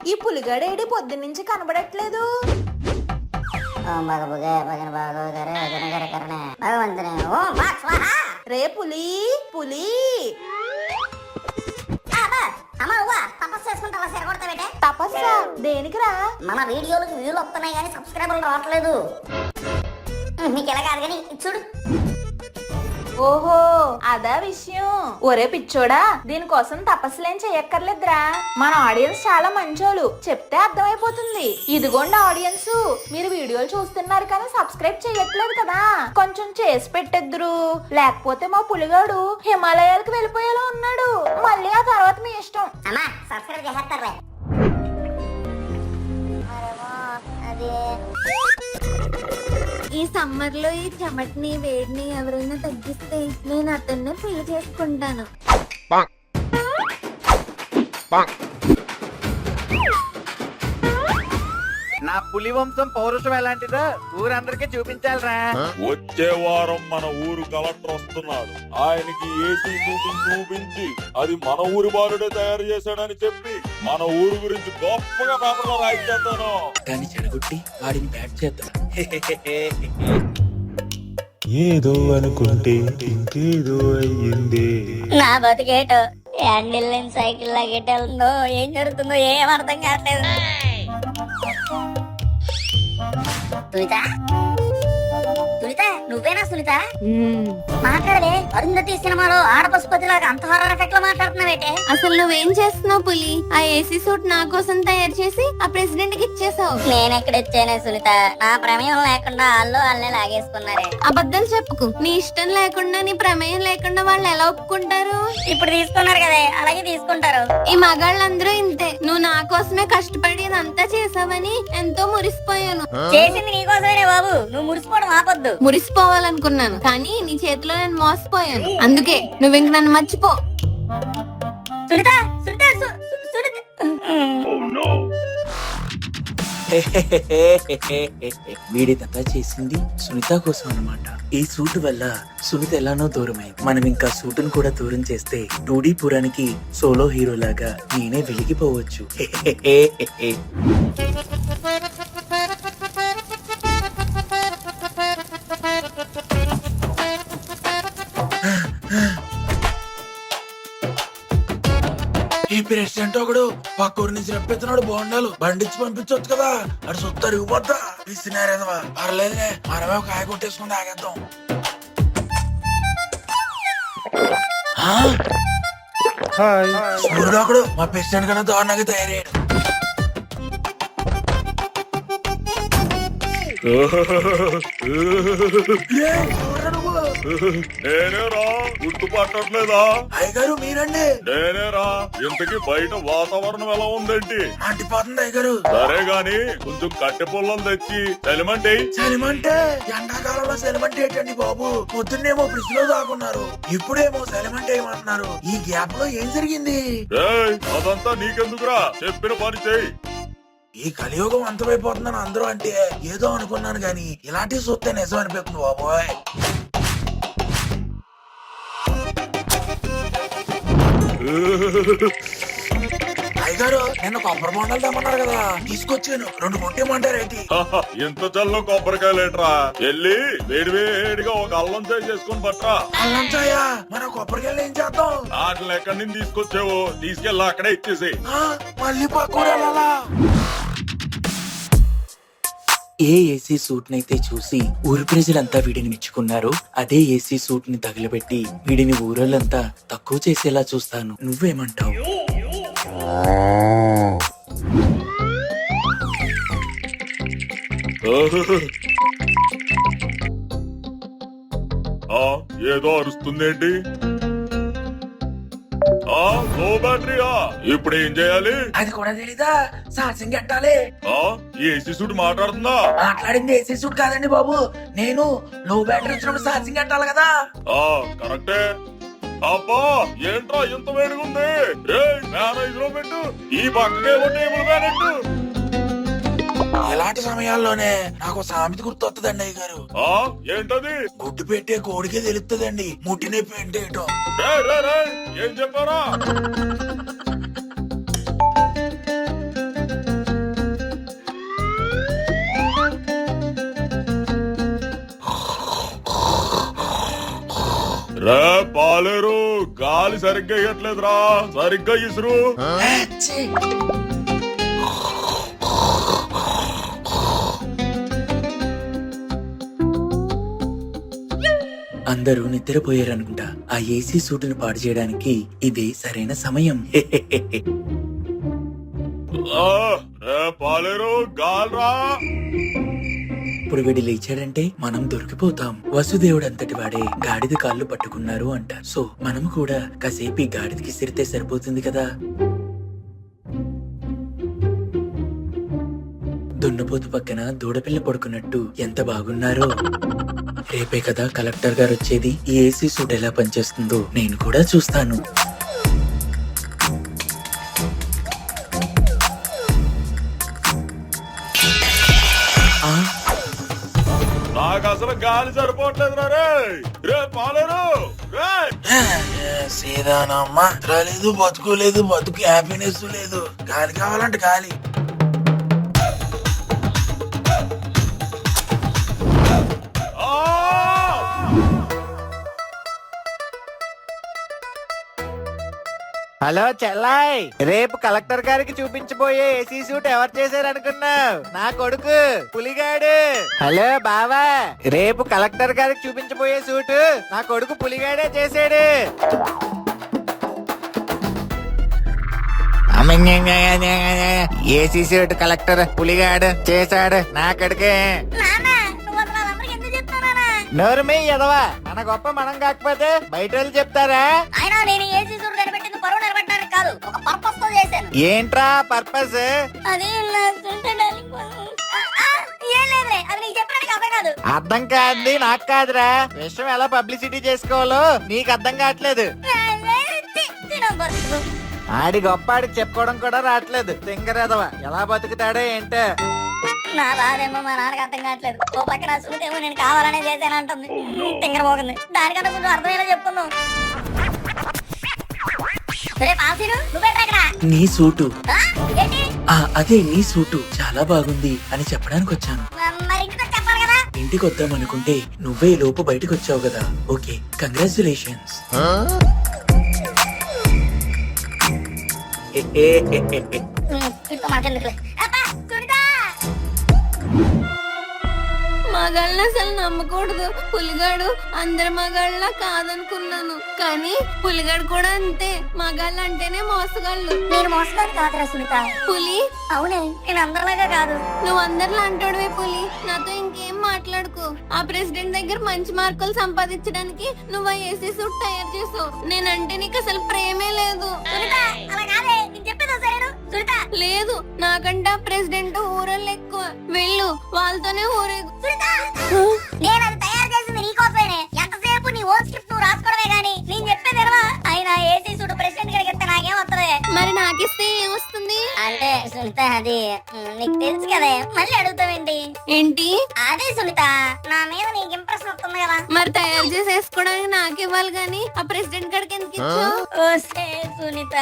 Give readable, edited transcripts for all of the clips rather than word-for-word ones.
ఈ పులిగాడేడి పొద్దున్నుంచి కనబడట్లేదు. రే పులి పులి తపస్సా దేనికిరా? మన వీడియోలకు వ్యూలు వస్తున్నాయి కానీ సబ్స్క్రైబర్లు రావట్లేదు. నీకు ఎలా కాదు కానీ చూడు. ఓహో అదా విషయం. ఒరే పిచ్చోడా, దీనికోసం తపస్సులేం చెయ్యక్కర్లేదురా. మన ఆడియన్స్ చాలా మంచోళ్ళు, చెప్తే అర్థమైపోతుంది. ఇదిగోండి ఆడియన్స్, మీరు వీడియోలు చూస్తున్నారు కానీ సబ్స్క్రైబ్ చెయ్యట్లేదు కదా, కొంచెం చేసి పెట్టెద్దురు. లేకపోతే మా పులిగాడు హిమాలయాలకు వెళ్ళిపోయేలా ఉన్నాడు. మళ్ళీ ఆ తర్వాత మీ ఇష్టం. అమ్మా సబ్స్క్రైబ్ చేసేస్తారులే. ఈ సమ్మర్ లో ఈ చెమటని వేడిని ఎవరైనా తగ్గిస్తే నేను అతన్నే పెళ్లి చేసుకుంటాను. నా పులి వంశం పౌరుషం ఎలాంటిదో ఊరందరికీ చూపించాలిరా. వచ్చే వారం మన ఊరు కలెక్టర్ వస్తున్నాడు. ఆయనకి ఏసీ సూటింగ్ చూపించి అది మన ఊరి బాలుడే తయారు చేశాడని చెప్పి మన ఊరు గురించి గొప్పగా పేపర్లో రాయించేస్తాను. దాన్ని చెడగొట్టి వాడిని బ్యాట్ చేద్దాం. ఏదో అనుకుంటే ఇంకేదో అయ్యిందే. నా బతికేటో హ్యాండిల్ లేని సైకిల్ లాగేటో ఏం జరుగుతుందో ఏం అర్థం కావట్లేదు. సునీత సునీత నువ్వేనా సునీత? మాట్లాడలే. అరుంధతి సినిమాలో ఆడపశుపతి లాగా అంత హారర్ ఎఫెక్ట్ లో మాట్లాడుతున్నావేటే? అసలు నువ్వేం చేస్తున్నావు పులి? ఆ ఏసీ సూట్ నా కోసం తయారు చేసి ఆ ప్రెసిడెంట్ కి ఇచ్చేసావు. నేనెక్కడ ఇచ్చానే సునీత, నా ప్రమేయం లేకుండా వాళ్ళే లాగేసుకున్నారే. అబద్ధాలు చెప్పుకు. నీ ఇష్టం లేకుండా నీ ప్రమేయం లేకుండా వాళ్ళు ఎలా ఒప్పుకుంటారు? ఇప్పుడు తీసుకున్నారు కదా, అలాగే తీసుకుంటారు. ఈ మగాళ్ళందరూ ఇంతే. నువ్వు నా కోసమే కష్టపడి ఇదంతా చేసావని ఎంతో మురిసిపోయాను. చేసింది నీకోసమేనే బాబు, నువ్వు మురిసిపోవడం ఆపొద్దు. మురిసిపోవాలనుకున్నాను కానీ నీ చేతిలో నేను మోసపోయాను. అందుకే నువ్వు ఇంక నన్ను మర్చిపో. సునీత సునీత సునీత వీడిదంతా చేసింది సునీత కోసం అన్నమాట. ఈ సూట్ వల్ల సునీత ఎలానో దూరమైంది. మనం ఇంకా సూటును కూడా దూరం చేస్తే 2D పురానికి సోలో హీరో లాగా నేనే వెలిగిపోవచ్చు. ఈ ప్రెసిడెంట్ ఒకడు పక్కూరు నుంచి రప్పెత్తున్నాడు. బాగుండాలి బండిచ్చి పంపించవచ్చు కదా, అటు సొత్తు అరిగిపోద్దా. పిసినారేదవా పర్లేదులే, మనమే ఒక కాయ కొట్టేసుకుని తాగేద్దాం. సూర్యుడు ఒకడు మా ప్రెసిడెంట్ కన్నా దారుణంగా తయారయ్యాడు. నేనేరా గుర్తుపట్టట్లేదా? అయ్యగారు మీరండి? నేనేరా. ఇంతకీ బయట వాతావరణం ఎలా ఉందేంటి? మండిపోతుంది అయ్యగారు. సరే గాని కొంచెం కట్టె పుల్లలు తెచ్చి చలిమంటే. చలిమంటే ఎండాకాలంలో చలిమంటే ఏంటండి బాబు? పొద్దున్నేమో ఫ్రిడ్జ్ లో దాకున్నారు, ఇప్పుడేమో చలిమంటే ఏమంటున్నారు. ఈ గ్యాప్ లో ఏం జరిగింది? అదంతా నీకెందుకురా, చెప్పిన పని చెయ్యి. ఈ కలియుగం అంతమైపోతుందని అందరూ అంటే ఏదో అనుకున్నాను గాని ఇలాంటివి చూస్తే నిజం అనిపిస్తుంది బాబోయ్. అయ్యగారు నిన్న కొబ్బరి బొండాలు తెమ్మన్నారు కదా, తీసుకొచ్చాను. 2 కొట్టేయమంటారు ఏంటి? ఇంత చల్లం కొబ్బరికాయలేట్రా, వెళ్ళి వేడి వేడిగా ఒక అల్లం చాయ్ చేసుకుని పట్టరా. అల్లం చాయ? మన కొబ్బరికాయలు ఏం చేద్దాం? వాటిని ఎక్కడి నుంచి తీసుకొచ్చావు, తీసుకెళ్ళి అక్కడే ఇచ్చేసి. మళ్ళీ పక్కూరెళ్ళాలా? ఏ ఏసీ సూట్ నైతే చూసి ఊరి ప్రజలంతా వీడిని మెచ్చుకున్నారు, అదే ఏసీ సూట్ ని తగిలిపెట్టి వీడిని ఊరోళ్ళంతా తక్కువ చేసేలా చూస్తాను. నువ్వేమంటావు? ఏదో అరుస్తుందేంటి? లో బ్యాటరీయా? ఇప్పుడు ఏం చేయాలి? అది కూడా తెలీదా? సాక్ష్యం కట్టాలి. ఏసీ సూట్ మాట్లాడుతుందా? మాట్లాడింది ఏసీ సూట్ కాదండి బాబు, నేను లో బ్యాటరీ వచ్చినప్పుడు సాక్ష్యం కట్టాలి కదా. కరెక్టే. అబ్బా ఏంట్రా ఇంత వేడిగుంది? మేనేజ్ లో పెట్టు, ఈ పక్కకేమో టేబుల్ ఫ్యాన్ పెట్టు. ఇలాంటి సమయాల్లోనే నాకు సామెత గుర్తొస్తుందండి అయ్య గారు. ఏంటది? గుడ్డు పెట్టే కోడికే తెలుస్తుందండి ముట్టినే పెంటేయటం. ఏం చెప్పారా? పాలేరు గాలి సరిగ్గా ఇవ్వట్లేదురా, సరిగ్గా ఇసురు. అందరూ నిద్రపోయారనుకుంటా. ఆ ఏసీ సూటును పాడు చేయడానికి ఇదే సరైన సమయం. పాలేరు గాలిరా. ఇప్పుడు వీడి లేచాడంటే మనం దొరికిపోతాం. వసుదేవుడు అంతటి వాడే గాడిద కాళ్ళు పట్టుకున్నారు అంటారు. సో మనం కూడా కాసేపు ఈ గాడిదకి సిరితే సరిపోతుంది కదా. దున్నపోతు పక్కన దూడపిల్ల పడుకున్నట్టు ఎంత బాగున్నారో. రేపే కదా కలెక్టర్ గారు వచ్చేది. ఈ ఏసీ సూట్ ఎలా పనిచేస్తుందో నేను కూడా చూస్తాను. నాకు అసలు గాలి సరిపోవట్లేదురా రే పాలేరు. సేదానమ్మ రాలేదు, బతుకోలేదు, బతుకు హ్యాపీనెస్ లేదు. గాలి కావాలంటే గాలి. హలో చెల్లాయ్, రేపు కలెక్టర్ గారికి చూపించబోయే ఏసీ సూట్ ఎవరు చేశారు అనుకున్నావు? నా కొడుకు పులిగాడు. హలో బావా, రేపు కలెక్టర్ గారికి చూపించబోయే సూటు నా కొడుకు పులిగాడే చేశాడు. ఏసీ సూట్ కలెక్టర్ పులిగాడు చేశాడు నా కొడుకే. నోరుమే ఎదవా, మన గొప్ప మనం కాకపోతే బయట వాళ్ళు చెప్తారా? అయినా నేను ఏసీ సూట్ కనిపెట్టింది పరువు నిలబెట్టడానికి కాదు, ఒక పర్పస్ తో చేశాను. ఏంట్రా పర్పస్? అది నా సొంత darling కోసం. ఏం లేదులే, అది నీకు చెప్పడానికి అర్థం కాదు. అర్థం కాదు నాకు కాదురా, విషయం ఎలా పబ్లిసిటీ చేసుకోవాలో నీకు అర్థం కావట్లేదు. ఆడి గొప్ప ఆడికి చెప్పుకోవడం కూడా రావట్లేదు. తింగరేదవా ఎలా బతుకుతాడో ఏంటో. నా బాధేమో మా నాన్నకి అర్థం కావట్లేదు. ఓ పక్కన సునీతేమో నేను కావాలనే చేశాను అంటుంది. తింగర పోతుంది. దానికంటే కొంచెం అర్థమయ్యేలా చెప్పుకుందాం. నీ సూటు ఏంటి? అదే నీ సూటు చాలా బాగుంది అని చెప్పడానికి వచ్చాను. మరి ఇంటికి చెప్పాలి కదా. ఇంటికి వద్దామనుకుంటే నువ్వే ఈ లోపు బయటకు వచ్చావు కదా. Okay, congratulations. ఇంట్లో మాకెందుకులే. మగాళ్ళని అసలు నమ్మకూడదు. పులిగాడు అందరి మగాళ్ళ కాదనుకున్నాను, కానీ పులిగాడు కూడా అంతే. మగాళ్ళు అంటేనే మోసగాళ్ళు. నేను మోసగాడు కాదురా సునీత. పులి అవునే, నేను అందరిలాగా కాదు. నువ్వు అందరిలో అంటాడువే పులి. నాతో ఇంకేం మాట్లాడుకో. ఆ ప్రెసిడెంట్ దగ్గర మంచి మార్కులు సంపాదించడానికి నువ్వు ఆ ఏసీ సూట్ తయారు చేసావు. నేనంటే నీకు అసలు ప్రేమే లేదు. సునీత అలా కాదే, నేను చెప్పేది సరేను. సునీత లేదు, నాకంటే ఆ ప్రెసిడెంట్ ఊరల్లో ఎక్కువ. వెళ్ళు, వాళ్ళతోనే ఊరేగు. నేను అది తయారు చేసింది నీకోసమేనే. ఎంతసేపు నీ ఓన్ స్క్రిప్ట్ నువ్వు రాసుకోవడమే గానీ నేను చెప్పేది వినవా? అయినా ఏసీ సూట్ ప్రెసిడెంట్ గారికి ఇస్తే నాకేం వస్తుంది? మరి నాకిస్తే ఏమొస్తుంది? అంటే సునీత, అది నీకు తెలుసు కదే, మళ్ళీ అడుగుతావేంటి? ఏంటి? అదే సునీత, నా మీద నీకు ఇంప్రెషన్ వస్తుంది కదా. మరి తయారు చేసి వేసుకోవడానికి నాకు ఇవ్వాలి గానీ ఆ ప్రెసిడెంట్ గడికి ఎందుకు ఇచ్చావు? ఓసే సునీత,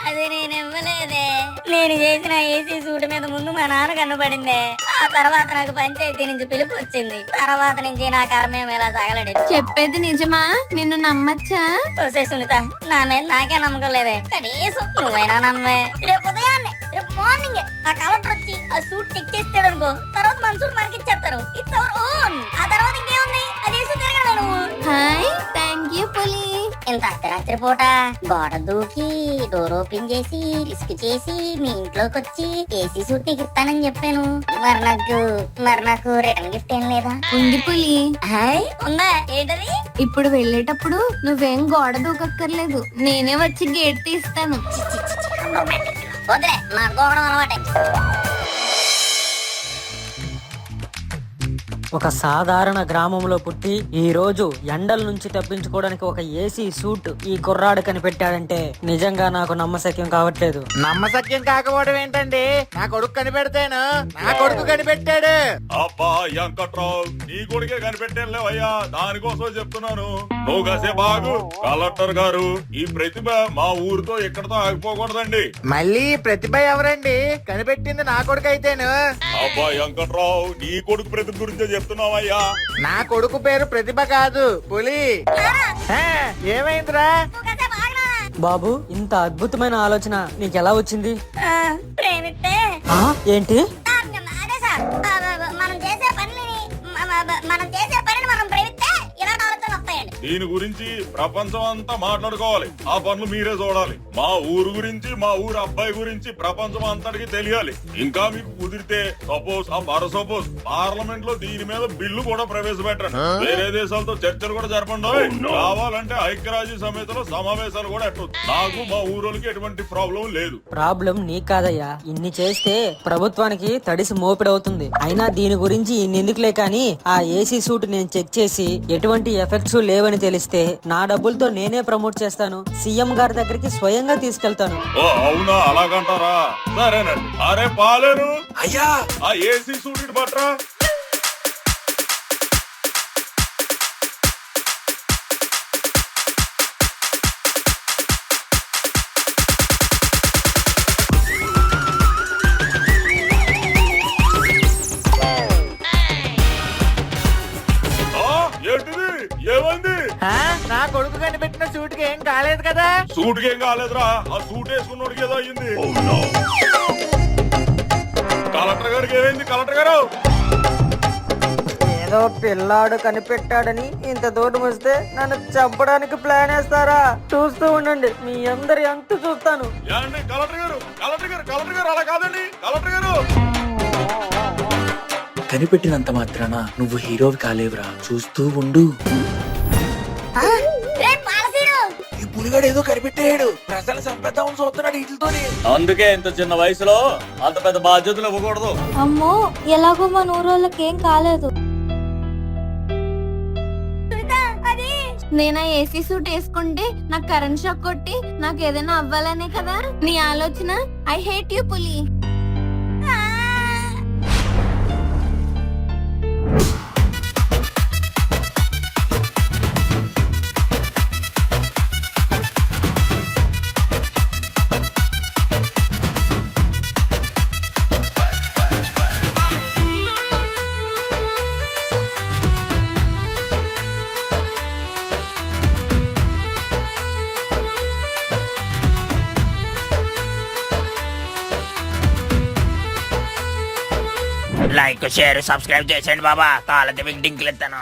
అది నేను ఇవ్వలేదే. నేను చేసిన ఏసీ సూట్ మీద ముందు మా నాన్న కన్నుపడిందే. ఆ తర్వాత నాకు పంచాయతీ నుంచి పిలుపు వచ్చింది. తర్వాత నుంచి నా కర్మేం ఇలా తగలడి. చెప్పేది నిజమా? నిన్ను నమ్మచ్చా? ఓసే సునీత, నా మీద నాకే నమ్మకం లేదే. కనీసం నువ్వైనా నమ్మే. రేపు ఉదయాన్నే, రేపు మార్నింగ్ ఆ కలెక్టర్ వచ్చి ఆ సూట్ టిక్ చేస్తాడు అనుకో, తర్వాత మన సూట్ మనకి ఇచ్చేస్తారు. It's our own. ఆ తర్వాత ఇంకేముంది, అది వేసి తిరగడమే నువ్వు. హాయ్, థ్యాంక్ యూ పులి. ఇంత అర్ధరాత్రి పూట గోడ దూకి డోర్ ఓపెన్ చేసి రిస్క్ చేసి మీ ఇంట్లోకి వచ్చి ఏసీ సూట్ నీకు ఇస్తానని చెప్పాను. మరి నాకు రిటర్న్ గిఫ్ట్ ఏం లేదా? ఉంది పులి. హాయ్, ఉందా? ఏంటది? ఇప్పుడు వెళ్ళేటప్పుడు నువ్వేం గోడ దూకక్కర్లేదు, నేనే వచ్చి గేట్ తీస్తాను. వదిలే, నాకు గోడడం అలవాటే. ఒక సాధారణ గ్రామంలో పుట్టి ఈ రోజు ఎండల నుంచి తప్పించుకోవడానికి ఒక ఏసీ సూట్ ఈ కుర్రాడు కనిపెట్టాడంటే నిజంగా నాకు నమ్మశక్యం కావట్లేదు. నమ్మసక్యం కాకపోవడం ఏంటండి? నా కొడుకు కనిపెడతాను. నా కొడుకు కనిపెట్టాడు. అబ్బా వెంకట్రావు, నీ కొడుకే కనిపెట్టేలేవయ్యా, దానికోసం చెప్తున్నాను. నువ్వు కాసేపు ఆగు. కలెక్టర్ గారు, ఈ ప్రతిభ మా ఊరితో ఇక్కడతో ఆగిపోకూడదండి. మళ్ళీ ప్రతిభ ఎవరండి? కనిపెట్టింది నా కొడుకు అయితేను. అబ్బా వెంకట్రావు, నీ కొడుకు ప్రతిభ గురించే చెప్తున్నావయ్యా? నా కొడుకు పేరు ప్రతిభ కాదు, పులి. హే, ఏమైందిరా? బాబు, ఇంత అద్భుతమైన ఆలోచన నీకెలా వచ్చింది? ప్రేమిస్తే ఆ, ఏంటి? అదే సార్, మనం చేసే పనిని మనం ప్రేమిస్తే ఇలాంటి ఆలోచనలు వస్తాయండి. దీని గురించి ప్రపంచం అంతా మాట్లాడుకోవాలి. ఆ పనులు మీరే చూడాలి. మా ఊరు గురించి, మా ఊరు అబ్బాయి గురించి ప్రపంచం అంతటికి తెలియాలి. ఇంకా మీకు కుదిరితే సపోజ్ పార్లమెంట్ లో దీని మీద బిల్లు కూడా ప్రవేశపెట్టండి. వేరే దేశాలతో చర్చలు కూడా జరపండి. కావాలంటే ఐక్యరాజ్య సమితిలో సమావేశాలు కూడా ఎట్టొచ్చు. నాకు మా ఊరోళ్ళకి ఎటువంటి ప్రాబ్లం లేదు. ప్రాబ్లం నీకు కాదయ్యా. ఇన్ని చేస్తే ప్రభుత్వానికి తడిసి మోపిడవుతుంది. అయినా దీని గురించి ఇన్నెందుకులే కానీ ఆ ఏసీ సూట్ నేను చెక్ చేసి ఎటువంటి ఎఫెక్ట్స్ లేవని తెలిస్తే నా డబ్బులతో నేనే ప్రమోట్ చేస్తాను. సీఎం గారి దగ్గరికి స్వయంగా తీసుకెళ్తాను. ఓ అవునా, అలాగంటారా? సరేనండి. అరే పాలేరు, అయ్యా ఆ ఏసీ సూట్ ఇటు పట్రా. ఏంటిది? ఏమైంది? ఆ, నా కొడుకు కనిపెట్టిన సూట్కి ఏం కాలేదు కదా? సూట్కి ఏం కాలేదురా, ఆ సూట్ వేసుకున్నోడికి ఏదో అయ్యింది. కలెక్టర్ గారికి ఏమైంది? కలెక్టర్ గారు, ఏదో పిల్లాడు కనిపెట్టాడని ఇంత దూరం వస్తే నన్ను చంపడానికి ప్లాన్ వేస్తారా? చూస్తూ ఉండండి, మీ అందరి అంత చూస్తాను. ఏమండి కలెక్టర్ గారు, కలెక్టర్ గారు, కలెక్టర్ గారు, అలా కాదండి కలెక్టర్ గారు. కనిపెట్టినంత మాత్రాన నువ్వు హీరోవి కాలేవురా, చూస్తూ ఉండు. ఈ పులిగాడు ఏదో కనిపెట్టాడు, ప్రజలు సంపేద్దామని చూస్తున్నాడు వీటితోని. అందుకే ఇంత చిన్న వయసులో అంత పెద్ద బాధ్యతలు ఇవ్వకూడదు. అమ్మో, ఎలాగో మన ఊరోళ్ళకి ఏం కాలేదు. నేను ఏసీ సూట్ వేసుకుంటే నాకు కరెంట్ షాక్ కొట్టి నాకు ఏదైనా అవ్వాలనే కదా నీ ఆలోచన. ఐ హేట్ యూ పులి. లైక్ షేర్ సబ్స్క్రైబ్ చేసేయండి బాబా. కాళ్ళ టింకిలు ఎత్తాను.